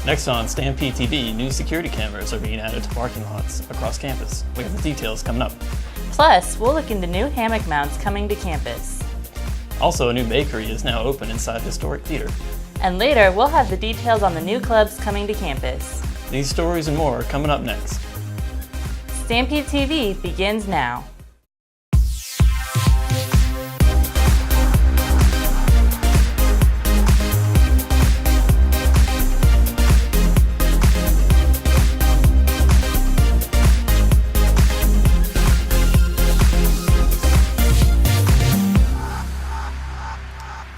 Next on StampedeTV, new security cameras are being added to parking lots across campus. We have the details coming up. Plus, we'll look into new hammock mounts coming to campus. Also, a new bakery is now open inside the historic theater. And later, we'll have the details on the new clubs coming to campus. These stories and more are coming up next. StampedeTV begins now.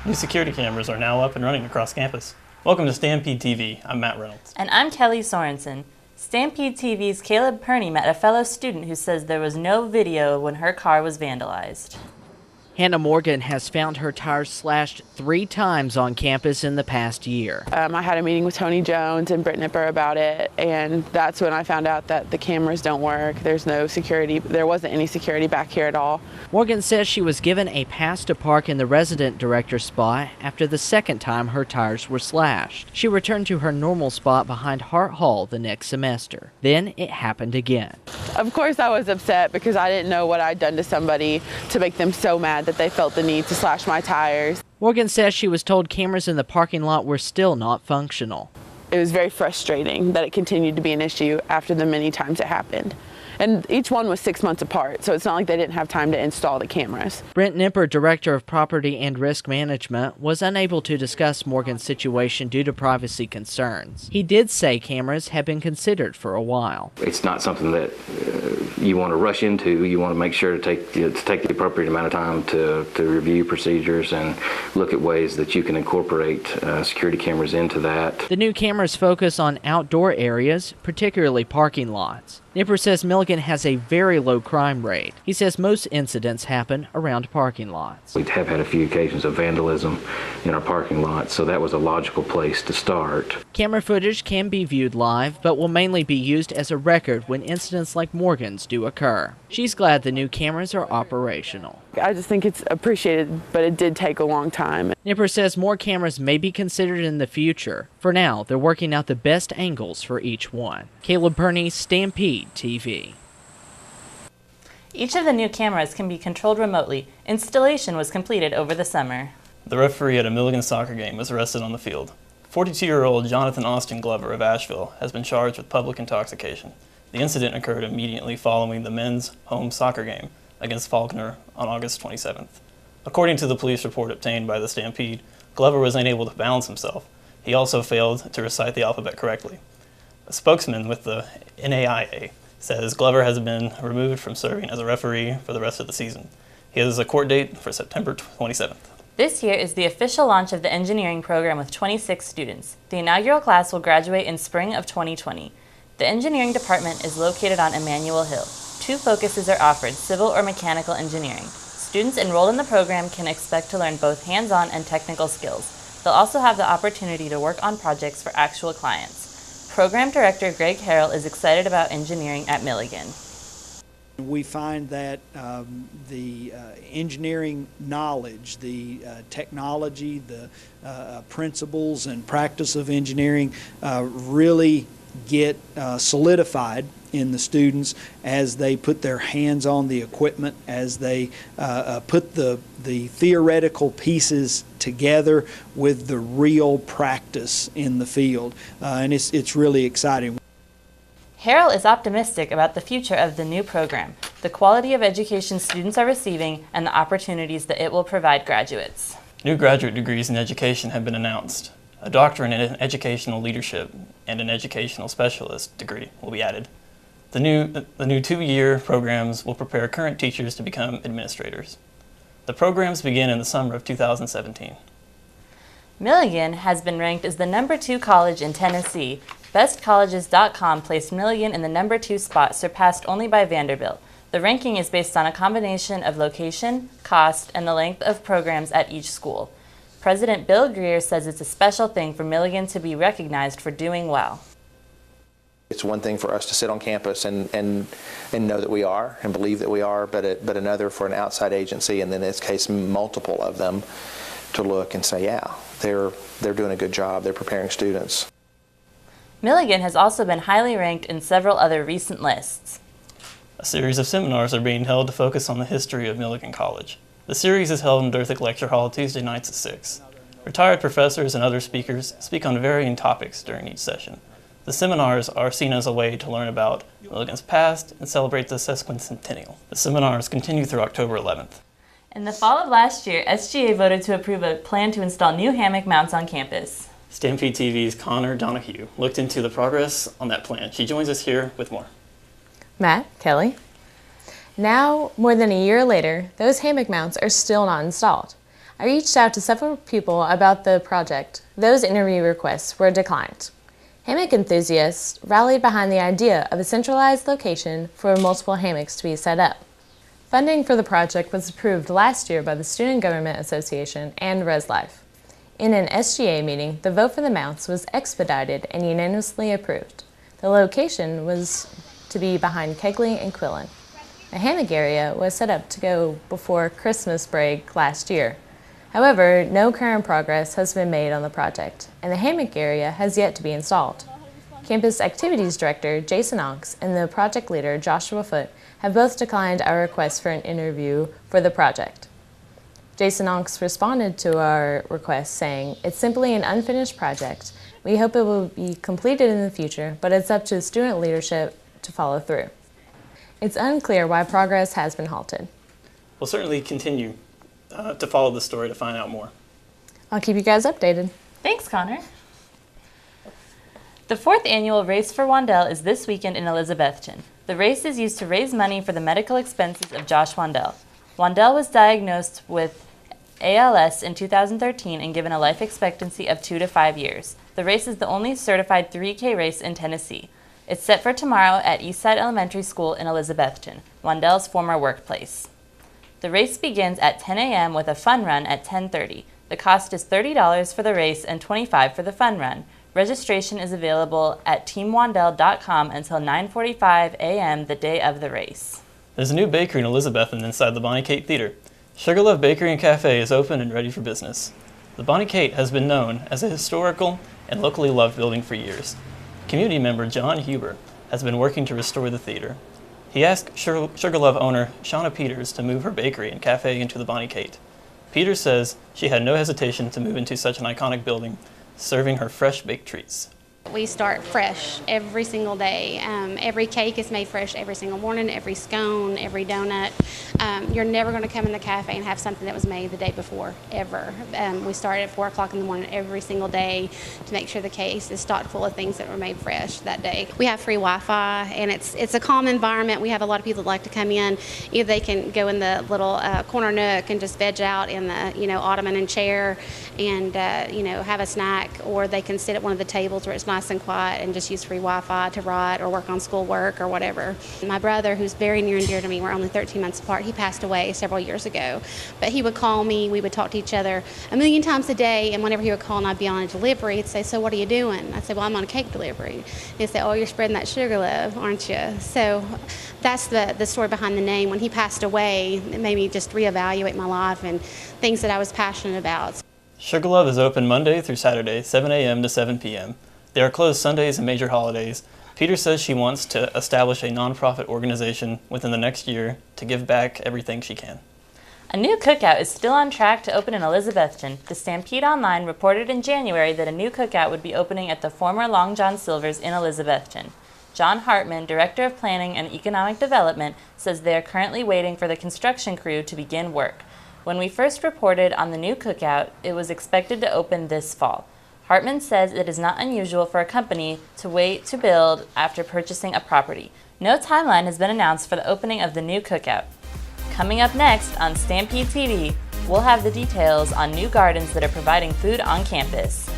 New security cameras are now up and running across campus. Welcome to StampedeTV. I'm Matt Reynolds. And I'm Kelley Sorensen. StampedeTV's Caleb Perney met a fellow student who says there was no video when her car was vandalized. Hannah Morgan has found her tires slashed 3 times on campus in the past year. I had a meeting with Tony Jones and Britt Nipper about it, and that's when I found out that the cameras don't work. There's no security. There wasn't any security back here at all. Morgan says she was given a pass to park in the resident director spot after the second time her tires were slashed. She returned to her normal spot behind Hart Hall the next semester. Then it happened again. Of course I was upset because I didn't know what I'd done to somebody to make them so mad that they felt the need to slash my tires. Morgan says she was told cameras in the parking lot were still not functional. It was very frustrating that it continued to be an issue after the many times it happened. And each one was 6 months apart, so it's not like they didn't have time to install the cameras. Brent Nipper, Director of Property and Risk Management, was unable to discuss Morgan's situation due to privacy concerns. He did say cameras have been considered for a while. It's not something that you want to rush into. You want to make sure to take the appropriate amount of time to review procedures and look at ways that you can incorporate security cameras into that. The new cameras focus on outdoor areas, particularly parking lots. Nipper says Milligan has a very low crime rate. He says most incidents happen around parking lots. We have had a few occasions of vandalism in our parking lots, so that was a logical place to start. Camera footage can be viewed live, but will mainly be used as a record when incidents like Morgan's do occur. She's glad the new cameras are operational. I just think it's appreciated, but it did take a long time. Nipper says more cameras may be considered in the future. For now, they're working out the best angles for each one. Caleb Perney, StampedeTV. Each of the new cameras can be controlled remotely. Installation was completed over the summer. The referee at a Milligan soccer game was arrested on the field. 42-year-old Jonathan Austin Glover of Asheville has been charged with public intoxication. The incident occurred immediately following the men's home soccer game against Faulkner on August 27th. According to the police report obtained by the Stampede, Glover was unable to balance himself. He also failed to recite the alphabet correctly. A spokesman with the NAIA says Glover has been removed from serving as a referee for the rest of the season. He has a court date for September 27th. This year is the official launch of the engineering program with 26 students. The inaugural class will graduate in spring of 2020. The engineering department is located on Emmanuel Hill. 2 focuses are offered, civil or mechanical engineering. Students enrolled in the program can expect to learn both hands-on and technical skills. They'll also have the opportunity to work on projects for actual clients. Program Director Greg Harrell is excited about engineering at Milligan. We find that the engineering knowledge, the technology, the principles and practice of engineering really get solidified in the students as they put their hands on the equipment, as they put the theoretical pieces together with the real practice in the field, and it's really exciting. Harrell is optimistic about the future of the new program, the quality of education students are receiving, and the opportunities that it will provide graduates. New graduate degrees in education have been announced. A doctorate in educational leadership and an educational specialist degree will be added. The new 2-year programs will prepare current teachers to become administrators. The programs begin in the summer of 2017. Milligan has been ranked as the #2 college in Tennessee. BestColleges.com placed Milligan in the #2 spot, surpassed only by Vanderbilt. The ranking is based on a combination of location, cost, and the length of programs at each school. President Bill Greer says it's a special thing for Milligan to be recognized for doing well. It's one thing for us to sit on campus and know that we are and believe that we are, but another for an outside agency, and in this case multiple of them, to look and say, yeah, they're doing a good job, they're preparing students. Milligan has also been highly ranked in several other recent lists. A series of seminars are being held to focus on the history of Milligan College. The series is held in Durthick Lecture Hall Tuesday nights at 6. Retired professors and other speakers speak on varying topics during each session. The seminars are seen as a way to learn about Milligan's past and celebrate the sesquicentennial. The seminars continue through October 11th. In the fall of last year, SGA voted to approve a plan to install new hammock mounts on campus. StampedeTV's Connor Donahue looked into the progress on that plan. She joins us here with more. Matt, Kelley. Now, more than a year later, those hammock mounts are still not installed. I reached out to several people about the project. Those interview requests were declined. Hammock enthusiasts rallied behind the idea of a centralized location for multiple hammocks to be set up. Funding for the project was approved last year by the Student Government Association and ResLife. In an SGA meeting, the vote for the mounts was expedited and unanimously approved. The location was to be behind Kelley and Quillen. A hammock area was set up to go before Christmas break last year. However, no current progress has been made on the project, and the hammock area has yet to be installed. Campus Activities Director Jason Onks and the project leader Joshua Foote have both declined our request for an interview for the project. Jason Onks responded to our request saying, "It's simply an unfinished project. We hope it will be completed in the future, but it's up to student leadership to follow through." It's unclear why progress has been halted. We'll certainly continue to follow the story to find out more. I'll keep you guys updated. Thanks, Connor. The 4th annual Race for Wandell is this weekend in Elizabethton. The race is used to raise money for the medical expenses of Josh Wandell. Wandell was diagnosed with ALS in 2013 and given a life expectancy of 2 to 5 years. The race is the only certified 3K race in Tennessee. It's set for tomorrow at Eastside Elementary School in Elizabethton, Wandell's former workplace. The race begins at 10 a.m. with a fun run at 10:30. The cost is $30 for the race and $25 for the fun run. Registration is available at teamwandell.com until 9:45 a.m. the day of the race. There's a new bakery in Elizabethton inside the Bonnie Kate Theater. Sugarloaf Bakery and Cafe is open and ready for business. The Bonnie Kate has been known as a historical and locally loved building for years. Community member John Huber has been working to restore the theater. He asked Sugarloaf owner Shauna Peters to move her bakery and cafe into the Bonnie Kate. Peters says she had no hesitation to move into such an iconic building, serving her fresh baked treats. We start fresh every single day. Every cake is made fresh every single morning, every scone, every donut. You're never going to come in the cafe and have something that was made the day before, ever. We start at 4 o'clock in the morning every single day to make sure the case is stocked full of things that were made fresh that day. We have free Wi-Fi, and it's a calm environment. We have a lot of people that like to come in. Either they can go in the little corner nook and just veg out in the ottoman and chair and have a snack, or they can sit at one of the tables where it's nice and quiet and just use free Wi-Fi to write or work on schoolwork or whatever. My brother, who's very near and dear to me, we're only 13 months apart, he passed away several years ago. But he would call me, we would talk to each other a million times a day, and whenever he would call and I'd be on a delivery, he'd say, "So what are you doing?" I'd say, "Well, I'm on a cake delivery." He'd say, "Oh, you're spreading that sugar love, aren't you?" So that's the story behind the name. When he passed away, it made me just reevaluate my life and things that I was passionate about. Sugarloaf is open Monday through Saturday, 7 a.m. to 7 p.m. They are closed Sundays and major holidays. Peters says she wants to establish a nonprofit organization within the next year to give back everything she can. A new cookout is still on track to open in Elizabethton. The Stampede Online reported in January that a new cookout would be opening at the former Long John Silver's in Elizabethton. John Hartman, Director of Planning and Economic Development, says they are currently waiting for the construction crew to begin work. When we first reported on the new cookout, it was expected to open this fall. Hartman says it is not unusual for a company to wait to build after purchasing a property. No timeline has been announced for the opening of the new cookout. Coming up next on Stampede TV, we'll have the details on new gardens that are providing food on campus.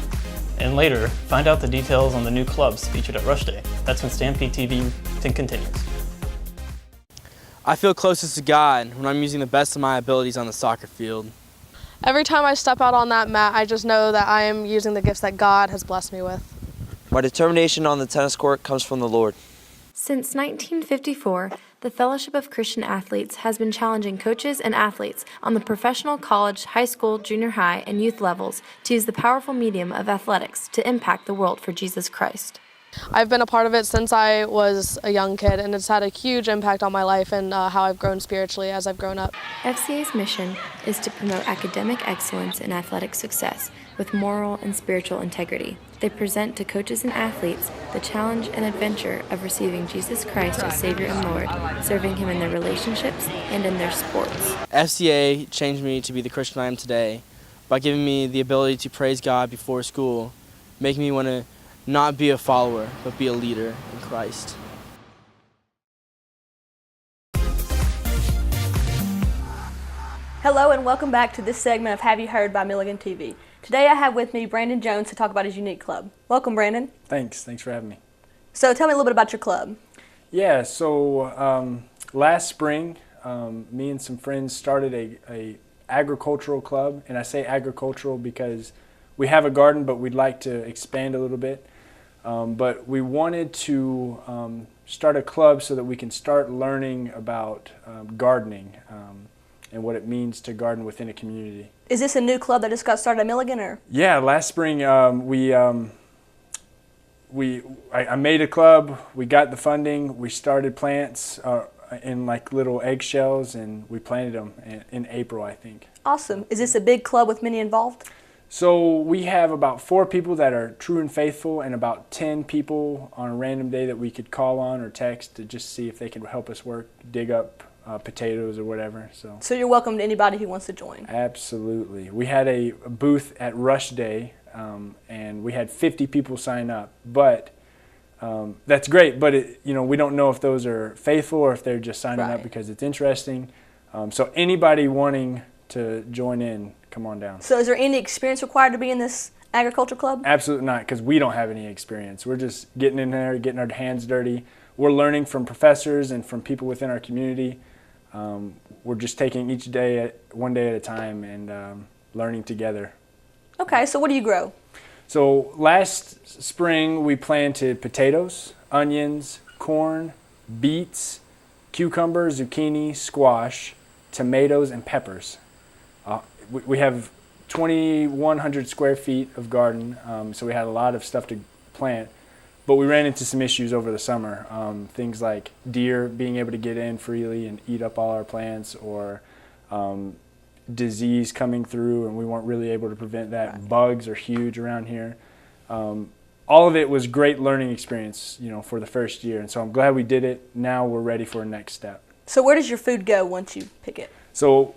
And later, find out the details on the new clubs featured at Rush Day. That's when Stampede TV continues. I feel closest to God when I'm using the best of my abilities on the soccer field. Every time I step out on that mat, I just know that I am using the gifts that God has blessed me with. My determination on the tennis court comes from the Lord. Since 1954, the Fellowship of Christian Athletes has been challenging coaches and athletes on the professional, college, high school, junior high, and youth levels to use the powerful medium of athletics to impact the world for Jesus Christ. I've been a part of it since I was a young kid, and it's had a huge impact on my life and how I've grown spiritually as I've grown up. FCA's mission is to promote academic excellence and athletic success with moral and spiritual integrity. They present to coaches and athletes the challenge and adventure of receiving Jesus Christ as Savior and Lord, serving Him in their relationships and in their sports. FCA changed me to be the Christian I am today by giving me the ability to praise God before school, making me want to not be a follower, but be a leader in Christ. Hello and welcome back to this segment of Have You Heard by Milligan TV. Today I have with me Brandon Jones to talk about his unique club. Welcome, Brandon. Thanks for having me. So tell me a little bit about your club. Yeah, so last spring, me and some friends started a agricultural club, and I say agricultural because we have a garden, but we'd like to expand a little bit. But we wanted to start a club so that we can start learning about gardening and what it means to garden within a community. Is this a new club that just got started at Milligan, or? Yeah, last spring I made a club. We got the funding. We started plants in like little eggshells, and we planted them in April, I think. Awesome. Is this a big club with many involved? So we have about 4 people that are true and faithful, and about 10 people on a random day that we could call on or text to just see if they could help us dig up potatoes or whatever. So you're welcome to anybody who wants to join. Absolutely. We had a booth at Rush Day, and we had 50 people sign up. But that's great, but we don't know if those are faithful or if they're just signing up because it's interesting. So anybody wanting to join in, come on down. So is there any experience required to be in this agriculture club? Absolutely not, because we don't have any experience. We're just getting in there, getting our hands dirty. We're learning from professors and from people within our community. We're just taking each day, one day at a time, and learning together. Okay, so what do you grow? So last spring we planted potatoes, onions, corn, beets, cucumber, zucchini, squash, tomatoes, and peppers. We have 2,100 square feet of garden, so we had a lot of stuff to plant. But we ran into some issues over the summer, things like deer being able to get in freely and eat up all our plants, or disease coming through, and we weren't really able to prevent that. Right. Bugs are huge around here. All of it was great learning experience, for the first year, and so I'm glad we did it. Now we're ready for a next step. So where does your food go once you pick it? So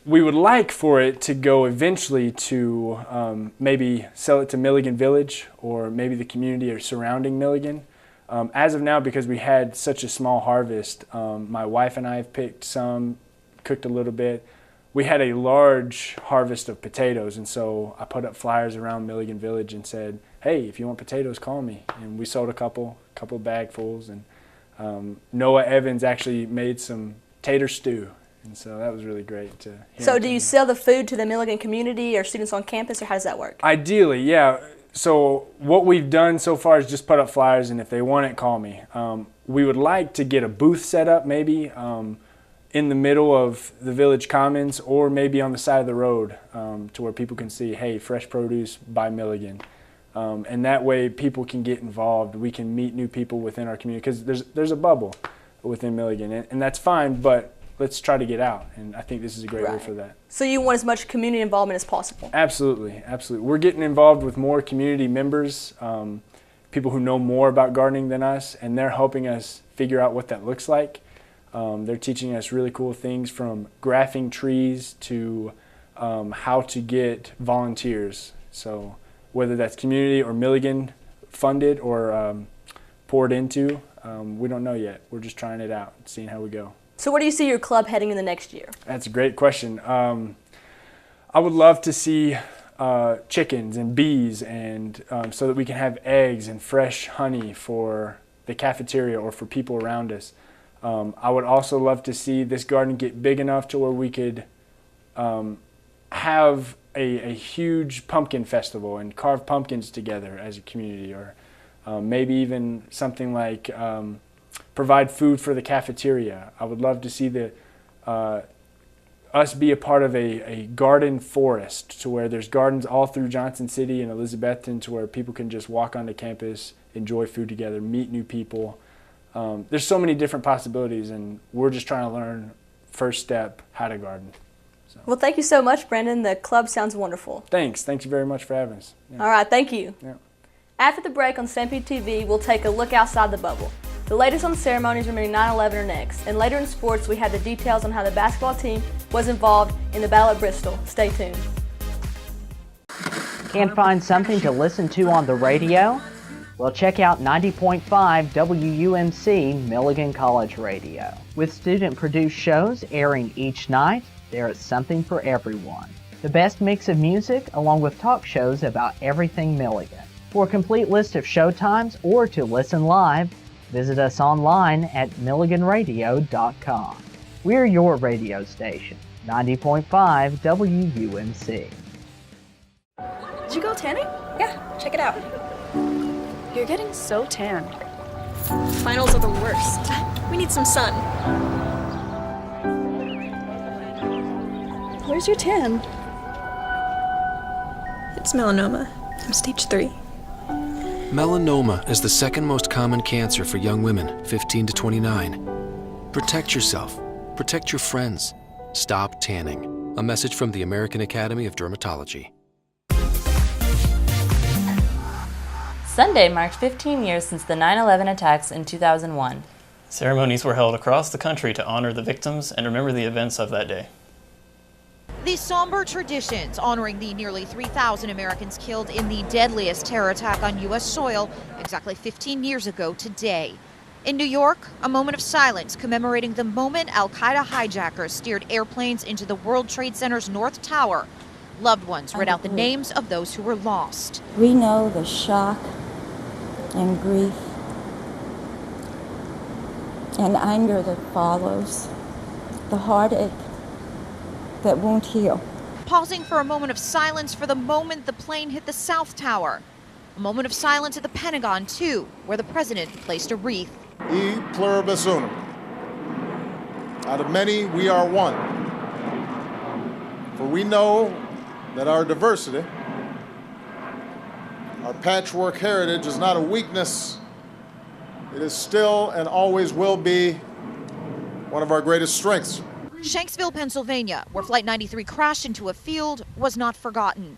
we would like for it to go eventually to maybe sell it to Milligan Village or maybe the community or surrounding Milligan. As of now, because we had such a small harvest, my wife and I have picked some, cooked a little bit. We had a large harvest of potatoes, and so I put up flyers around Milligan Village and said, hey, if you want potatoes, call me. And we sold a couple bagfuls, and Noah Evans actually made some tater stew. And so that was really great to hear. So do you sell the food to the Milligan community or students on campus, or how does that work? Ideally, yeah. So what we've done so far is just put up flyers, and if they want it, call me. We would like to get a booth set up maybe in the middle of the village commons, or maybe on the side of the road to where people can see, hey, fresh produce by Milligan. And that way people can get involved. We can meet new people within our community, because there's a bubble within Milligan, and that's fine, but let's try to get out, and I think this is a great way for that. So you want as much community involvement as possible? Absolutely, absolutely. We're getting involved with more community members, people who know more about gardening than us, and they're helping us figure out what that looks like. They're teaching us really cool things, from grafting trees to how to get volunteers. So whether that's community or Milligan funded or poured into, we don't know yet. We're just trying it out, seeing how we go. So where do you see your club heading in the next year? That's a great question. I would love to see chickens and bees, and so that we can have eggs and fresh honey for the cafeteria or for people around us. I would also love to see this garden get big enough to where we could have a huge pumpkin festival and carve pumpkins together as a community, or maybe even something like provide food for the cafeteria. I would love to see us be a part of a garden forest, to where there's gardens all through Johnson City and Elizabethton, to where people can just walk onto campus enjoy food together, meet new people. There's so many different possibilities, and we're just trying to learn, first step, how to garden. So. Well, thank you so much, Brandon. The club sounds wonderful. Thanks. Thank you very much for having us. Yeah. All right, thank you. Yeah. After the break on StampedeTV, we'll take a look outside the bubble. The latest on the ceremonies remaining 9/11 are next, and later in sports, we have the details on how the basketball team was involved in the Battle at Bristol. Stay tuned. Can't find something to listen to on the radio? Well, check out 90.5 WUMC Milligan College Radio. With student-produced shows airing each night, there is something for everyone. The best mix of music, along with talk shows about everything Milligan. For a complete list of show times or to listen live, visit us online at milliganradio.com. We're your radio station, 90.5 WUMC. Did you go tanning? Yeah, check it out. You're getting so tan. Finals are the worst. We need some sun. Where's your tan? It's melanoma. I'm stage 3. Melanoma is the second most common cancer for young women, 15 to 29. Protect yourself. Protect your friends. Stop tanning. A message from the American Academy of Dermatology. Sunday marked 15 years since the 9/11 attacks in 2001. Ceremonies were held across the country to honor the victims and remember the events of that day. These somber traditions honoring the nearly 3,000 Americans killed in the deadliest terror attack on U.S. soil exactly 15 years ago today. In New York, a moment of silence commemorating the moment al-Qaeda hijackers steered airplanes into the World Trade Center's North Tower. Loved ones read out the names of those who were lost. We know the shock and grief and anger that follows, the heartache that won't heal. Pausing for a moment of silence for the moment the plane hit the South Tower. A moment of silence at the Pentagon, too, where the president placed a wreath. E pluribus unum. Out of many, we are one. For we know that our diversity, our patchwork heritage is not a weakness. It is still and always will be one of our greatest strengths. Shanksville, Pennsylvania, where Flight 93 crashed into a field, was not forgotten.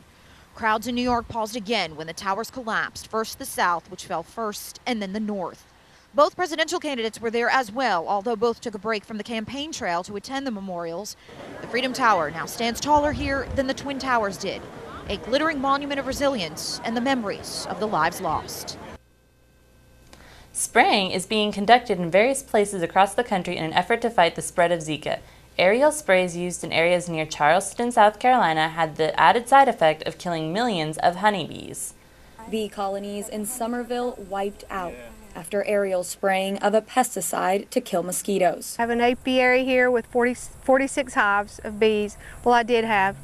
Crowds in New York paused again when the towers collapsed, first the South, which fell first, and then the North. Both presidential candidates were there as well, although both took a break from the campaign trail to attend the memorials. The Freedom Tower now stands taller here than the Twin Towers did, a glittering monument of resilience and the memories of the lives lost. Spraying is being conducted in various places across the country in an effort to fight the spread of Zika. Aerial sprays used in areas near Charleston, South Carolina had the added side effect of killing millions of honeybees. Bee colonies in Somerville wiped out after aerial spraying of a pesticide to kill mosquitoes. I have an apiary here with 46 hives of bees. Well, I did have.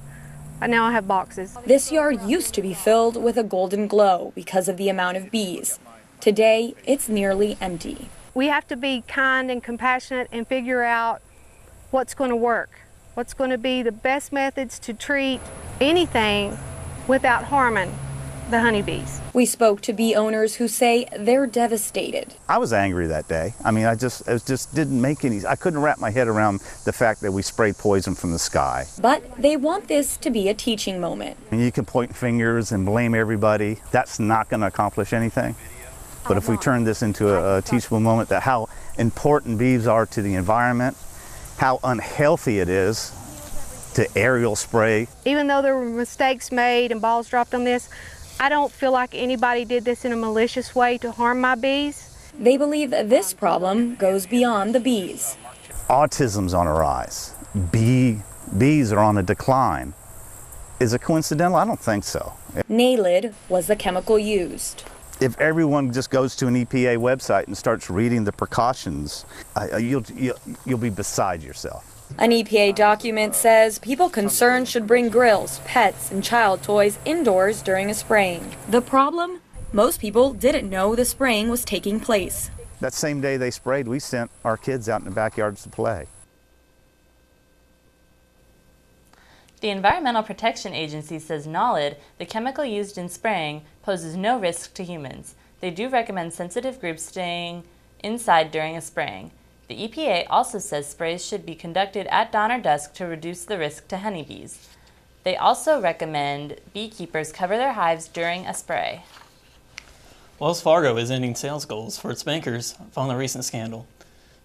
Now I have boxes. This yard used to be filled with a golden glow because of the amount of bees. Today, it's nearly empty. We have to be kind and compassionate and figure out what's going to work, what's going to be the best methods to treat anything without harming the honeybees. We spoke to bee owners who say they're devastated. I was angry that day. I mean, it just didn't make any, I couldn't wrap my head around the fact that we sprayed poison from the sky. But they want this to be a teaching moment. And you can point fingers and blame everybody. That's not going to accomplish anything. But if we turn this into a teachable moment that how important bees are to the environment, how unhealthy it is to aerial spray. Even though there were mistakes made and balls dropped on this, I don't feel like anybody did this in a malicious way to harm my bees. They believe this problem goes beyond the bees. Autism's on a rise. Bees are on a decline. Is it coincidental? I don't think so. Nalid was the chemical used. If everyone just goes to an EPA website and starts reading the precautions, you'll be beside yourself. An EPA document says people concerned should bring grills, pets, and child toys indoors during a spraying. The problem? Most people didn't know the spraying was taking place. That same day they sprayed, we sent our kids out in the backyards to play. The Environmental Protection Agency says NOLID, the chemical used in spraying, poses no risk to humans. They do recommend sensitive groups staying inside during a spraying. The EPA also says sprays should be conducted at dawn or dusk to reduce the risk to honeybees. They also recommend beekeepers cover their hives during a spray. Wells Fargo is ending sales goals for its bankers following the recent scandal.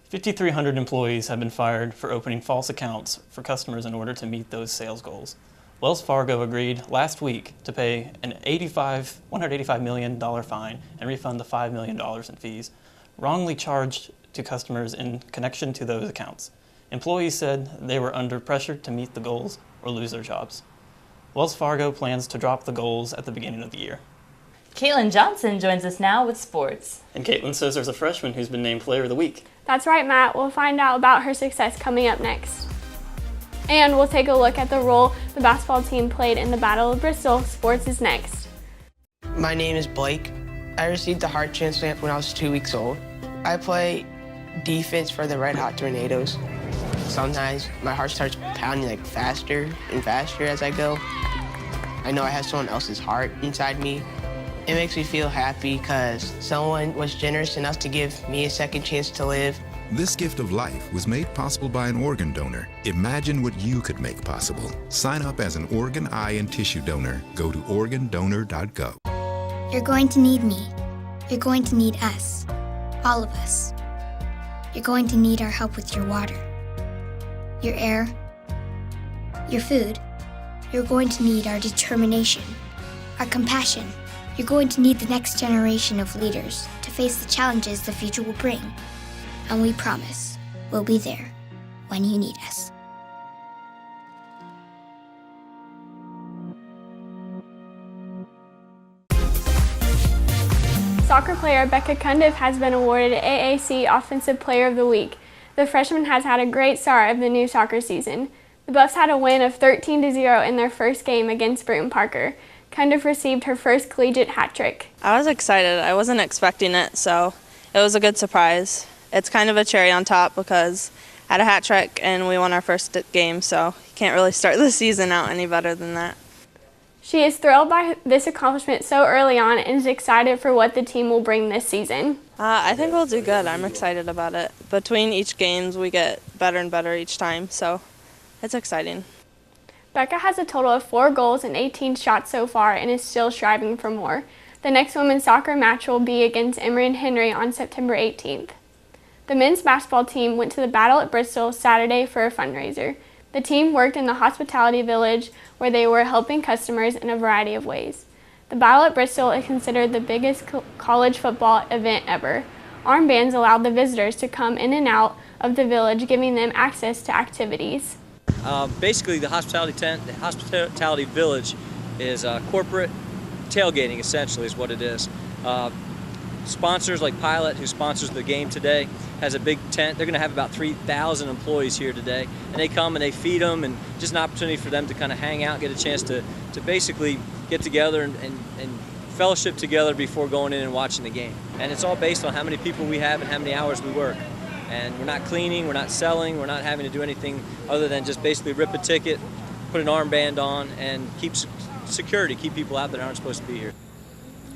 5,300 employees have been fired for opening false accounts for customers in order to meet those sales goals. Wells Fargo agreed last week to pay an $185 million fine and refund the $5 million in fees wrongly charged to customers in connection to those accounts. Employees said they were under pressure to meet the goals or lose their jobs. Wells Fargo plans to drop the goals at the beginning of the year. Caitlin Johnson joins us now with sports. And Caitlin says there's a freshman who's been named Player of the Week. That's right, Matt. We'll find out about her success coming up next. And we'll take a look at the role the basketball team played in the Battle of Bristol. Sports is next. My name is Blake. I received a heart transplant when I was 2 weeks old. I play defense for the Red Hot Tornadoes. Sometimes my heart starts pounding like faster and faster as I go. I know I have someone else's heart inside me. It makes me feel happy because someone was generous enough to give me a second chance to live. This gift of life was made possible by an organ donor. Imagine what you could make possible. Sign up as an organ, eye, and tissue donor. Go to organdonor.gov. You're going to need me. You're going to need us. All of us. You're going to need our help with your water, your air, your food. You're going to need our determination, our compassion. You're going to need the next generation of leaders to face the challenges the future will bring. And we promise we'll be there when you need us. Soccer player Becca Cundiff has been awarded AAC Offensive Player of the Week. The freshman has had a great start of the new soccer season. The Buffs had a win of 13-0 in their first game against Bruton Parker. Cundiff received her first collegiate hat trick. I was excited. I wasn't expecting it, so it was a good surprise. It's kind of a cherry on top because I had a hat trick and we won our first game, so you can't really start the season out any better than that. She is thrilled by this accomplishment so early on and is excited for what the team will bring this season. I think we'll do good. I'm excited about it. Between each games, we get better and better each time, so it's exciting. Becca has a total of 4 goals and 18 shots so far and is still striving for more. The next women's soccer match will be against Emory and Henry on September 18th. The men's basketball team went to the Battle at Bristol Saturday for a fundraiser. The team worked in the hospitality village where they were helping customers in a variety of ways. The Battle at Bristol is considered the biggest college football event ever. Armbands allowed the visitors to come in and out of the village, giving them access to activities. Basically, the hospitality tent, the hospitality village is corporate tailgating, essentially, is what it is. Sponsors like Pilot, who sponsors the game today, has a big tent. They're going to have about 3,000 employees here today, and they come and they feed them, and just an opportunity for them to kind of hang out, get a chance to basically get together and fellowship together before going in and watching the game. And it's all based on how many people we have and how many hours we work. And we're not cleaning, we're not selling, we're not having to do anything other than just basically rip a ticket, put an armband on, and keep security, keep people out that aren't supposed to be here.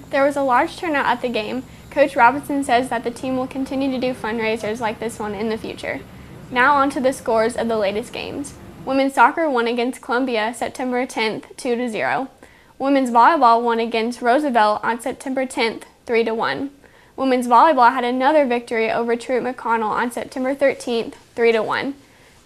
There was a large turnout at the game. Coach Robinson says that the team will continue to do fundraisers like this one in the future. Now on to the scores of the latest games. Women's soccer won against Columbia September 10th, 2-0. Women's volleyball won against Roosevelt on September 10th, 3-1. Women's volleyball had another victory over Truett McConnell on September 13th, 3-1.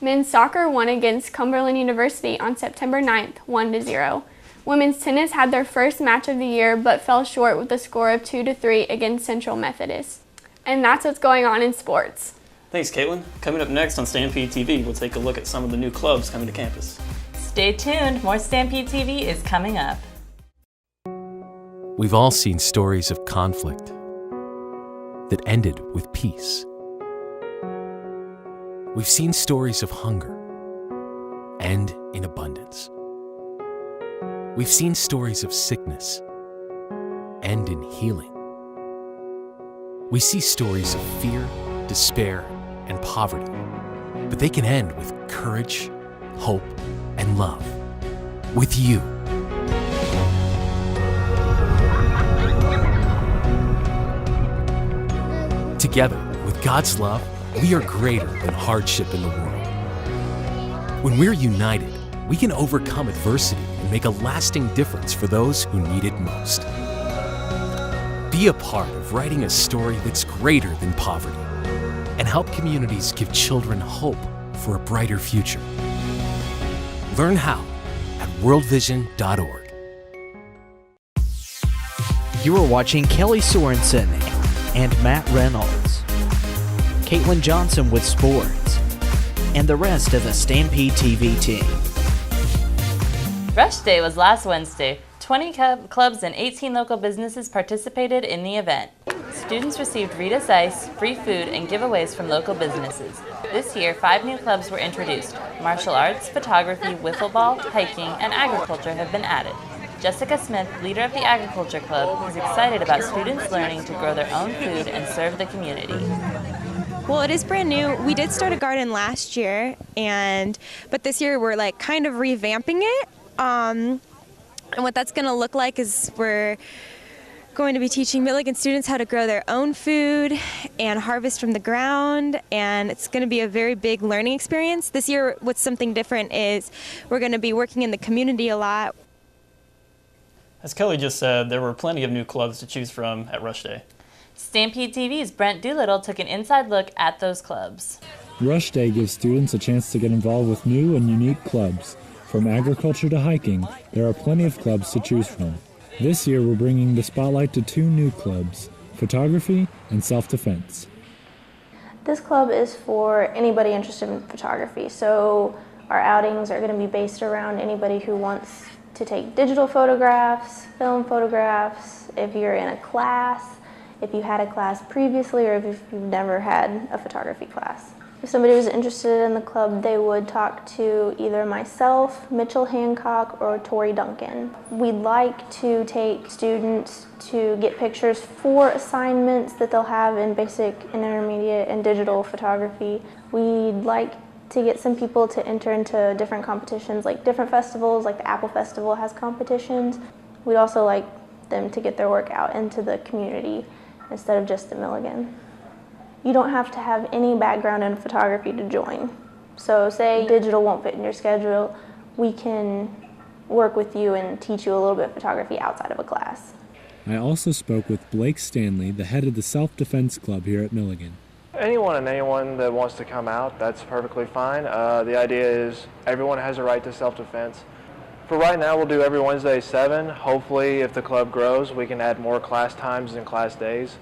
Men's soccer won against Cumberland University on September 9th, 1-0. Women's tennis had their first match of the year but fell short with a score of 2-3 against Central Methodist. And that's what's going on in sports. Thanks, Caitlin. Coming up next on Stampede TV, we'll take a look at some of the new clubs coming to campus. Stay tuned, more Stampede TV is coming up. We've all seen stories of conflict that ended with peace. We've seen stories of hunger end in abundance. We've seen stories of sickness end in healing. We see stories of fear, despair, and poverty, but they can end with courage, hope, and love. With you. Together, with God's love, we are greater than hardship in the world. When we're united, we can overcome adversity and make a lasting difference for those who need it most. Be a part of writing a story that's greater than poverty and help communities give children hope for a brighter future. Learn how at worldvision.org. You are watching Kelley Sorensen and Matt Reynolds, Caitlin Johnson with sports, and the rest of the Stampede TV team. Rush Day was last Wednesday. 20 clubs and 18 local businesses participated in the event. Students received Rita's Ice, free food, and giveaways from local businesses. This year, 5 new clubs were introduced. Martial arts, photography, wiffle ball, hiking, and agriculture have been added. Jessica Smith, leader of the Agriculture Club, is excited about students learning to grow their own food and serve the community. Well, it is brand new. We did start a garden last year, but this year we're like kind of revamping it. And what that's going to look like is we're going to be teaching Milligan students how to grow their own food and harvest from the ground, and it's going to be a very big learning experience. This year, what's something different is we're going to be working in the community a lot. As Kelley just said, there were plenty of new clubs to choose from at Rush Day. Stampede TV's Brent Doolittle took an inside look at those clubs. Rush Day gives students a chance to get involved with new and unique clubs. From agriculture to hiking, there are plenty of clubs to choose from. This year we're bringing the spotlight to 2 new clubs, photography and self-defense. This club is for anybody interested in photography, so our outings are going to be based around anybody who wants to take digital photographs, film photographs, if you're in a class, if you had a class previously, or if you've never had a photography class. If somebody was interested in the club, they would talk to either myself, Mitchell Hancock, or Tori Duncan. We'd like to take students to get pictures for assignments that they'll have in basic and intermediate and digital photography. We'd like to get some people to enter into different competitions, like different festivals, like the Apple Festival has competitions. We'd also like them to get their work out into the community instead of just at Milligan. You don't have to have any background in photography to join. So say digital won't fit in your schedule, we can work with you and teach you a little bit of photography outside of a class. I also spoke with Blake Stanley, the head of the Self-Defense Club here at Milligan. Anyone that wants to come out, that's perfectly fine. The idea is everyone has a right to self-defense. For right now, we'll do every Wednesday 7. Hopefully, if the club grows, we can add more class times and class days.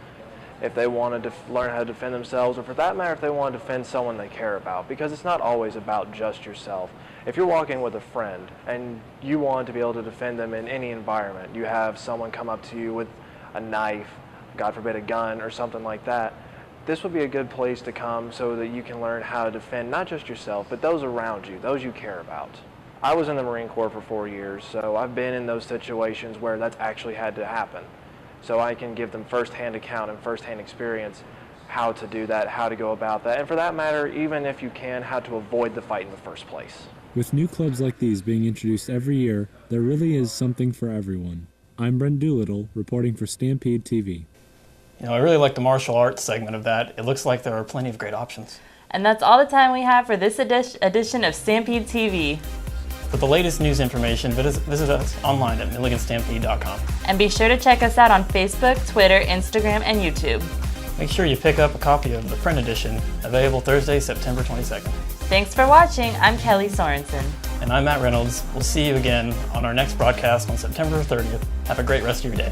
If they want to learn how to defend themselves, or for that matter, if they want to defend someone they care about, because it's not always about just yourself. If you're walking with a friend and you want to be able to defend them in any environment, you have someone come up to you with a knife, God forbid a gun or something like that, this would be a good place to come so that you can learn how to defend not just yourself, but those around you, those you care about. I was in the Marine Corps for 4 years, so I've been in those situations where that's actually had to happen. So I can give them first-hand account and first-hand experience how to do that, how to go about that, and for that matter, even if you can, how to avoid the fight in the first place. With new clubs like these being introduced every year, there really is something for everyone. I'm Brent Doolittle, reporting for Stampede TV. You know, I really like the martial arts segment of that. It looks like there are plenty of great options. And that's all the time we have for this edition of Stampede TV. For the latest news information, visit us online at milliganstampede.com. And be sure to check us out on Facebook, Twitter, Instagram, and YouTube. Make sure you pick up a copy of the print edition, available Thursday, September 22nd. Thanks for watching. I'm Kelley Sorensen. And I'm Matt Reynolds. We'll see you again on our next broadcast on September 30th. Have a great rest of your day.